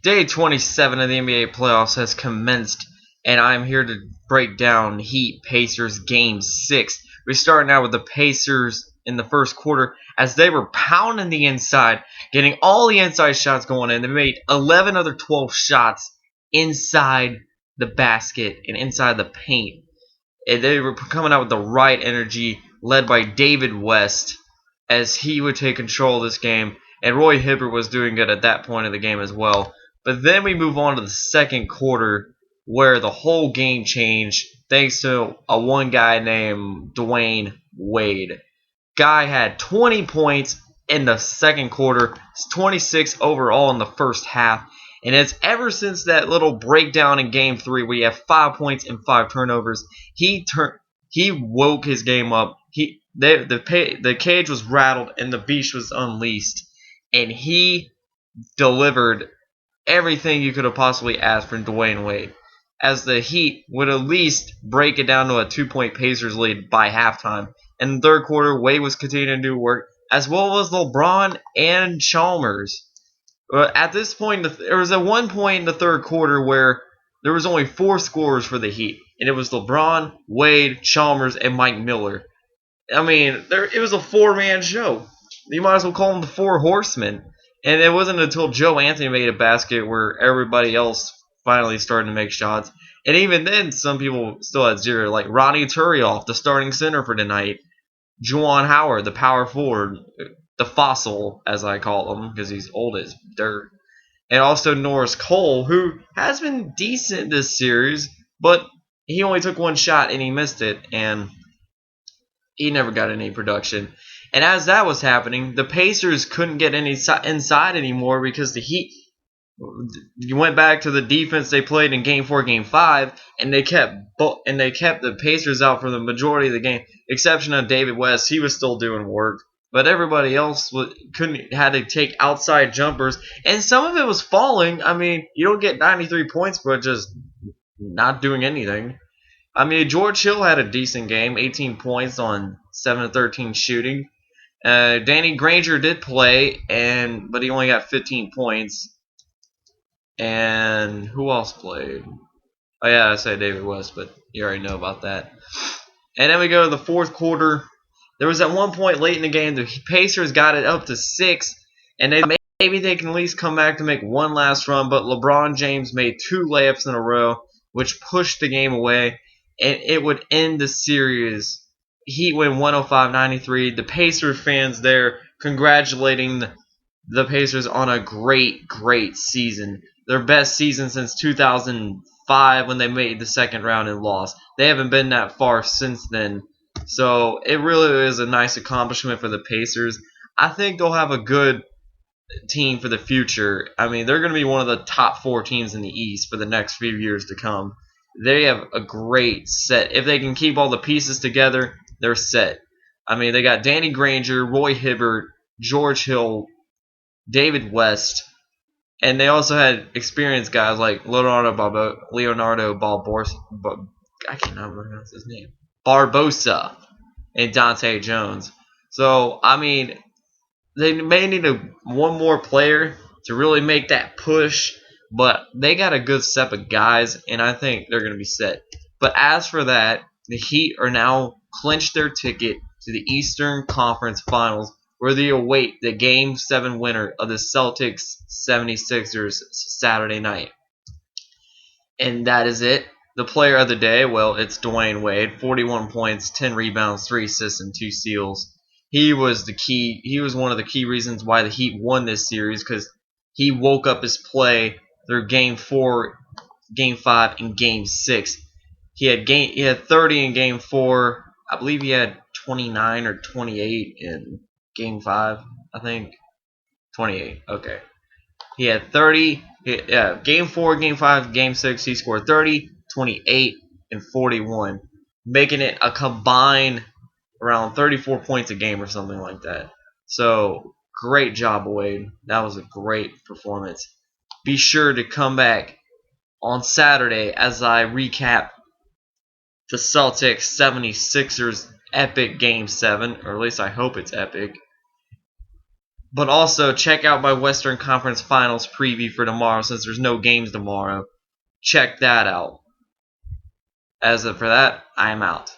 Day 27 of the NBA playoffs has commenced, and I'm here to break down Heat Pacers Game 6. We're starting out with the Pacers in the first quarter as they were pounding the inside, getting all the inside shots going in. They made 11 other 12 shots inside the basket and inside the paint. And they were coming out with the right energy, led by David West, as he would take control of this game. And Roy Hibbert was doing good at that point of the game as well. But then we move on to the second quarter, where the whole game changed thanks to a one guy named Dwayne Wade. Guy had 20 points in the second quarter, 26 overall in the first half. And it's ever since that little breakdown in Game 3, we have 5 points and 5 turnovers. He woke his game up. The cage was rattled and the beast was unleashed, and he delivered everything you could have possibly asked from Dwayne Wade, as the Heat would at least break it down to a 2-point Pacers lead by halftime. In the third quarter, Wade was continuing to do work, as well as LeBron and Chalmers. At this point, there was at one point in the third quarter where there was only 4 scorers for the Heat, and it was LeBron, Wade, Chalmers, and Mike Miller. I mean, it was a 4-man show. You might as well call them the 4 Horsemen. And it wasn't until Joe Anthony made a basket where everybody else finally started to make shots. And even then, some people still had 0, like Ronnie Turioff, the starting center for tonight. Juwan Howard, the power forward, the fossil, as I call him, because he's old as dirt. And also Norris Cole, who has been decent this series, but he only took 1 shot and he missed it, and he never got any production. And as that was happening, the Pacers couldn't get any inside anymore because the Heat, you went back to the defense they played in Game 4, Game 5, and they kept the Pacers out for the majority of the game, exception of David West. He was still doing work, but everybody else had to take outside jumpers, and some of it was falling. I mean, you don't get 93 points for just not doing anything. I mean, George Hill had a decent game, 18 points on 7 of 13 shooting. Danny Granger did play, but he only got 15 points. And who else played? Oh yeah, I said David West, but you already know about that. And then we go to the fourth quarter. There was at one point late in the game, the Pacers got it up to 6, and maybe they can at least come back to make one last run. But LeBron James made 2 layups in a row, which pushed the game away, and it would end the series. Heat win 105-93. The Pacers fans there congratulating the Pacers on a great season. Their best season since 2005 when they made the second round and lost. They haven't been that far since then. So it really is a nice accomplishment for the Pacers. I think they'll have a good team for the future. I mean, they're going to be one of the top 4 teams in the East for the next few years to come. They have a great set. If they can keep all the pieces together, they're set. I mean, they got Danny Granger, Roy Hibbert, George Hill, David West, and they also had experienced guys like Leonardo Barbosa. I cannot pronounce his name. Barbosa and Dante Jones. So, I mean, they may need one more player to really make that push, but they got a good set of guys, and I think they're going to be set. But as for that, the Heat are now clinched their ticket to the Eastern Conference Finals, where they await the Game 7 winner of the Celtics 76ers Saturday night. And that is it. The player of the day, well, it's Dwayne Wade. 41 points, 10 rebounds, 3 assists, and 2 steals. He was one of the key reasons why the Heat won this series, because he woke up his play through Game 4, Game 5, and Game 6. He had 30 in Game 4. I believe he had 29 or 28 in Game 5, I think. 28, okay. He had 30. Game 4, Game 5, Game 6, he scored 30, 28, and 41, making it a combined around 34 points a game or something like that. So, great job, Wade. That was a great performance. Be sure to come back on Saturday as I recap the Celtics 76ers epic Game 7, or at least I hope it's epic. But also check out my Western Conference Finals preview for tomorrow since there's no games tomorrow. Check that out. As of for that, I am out.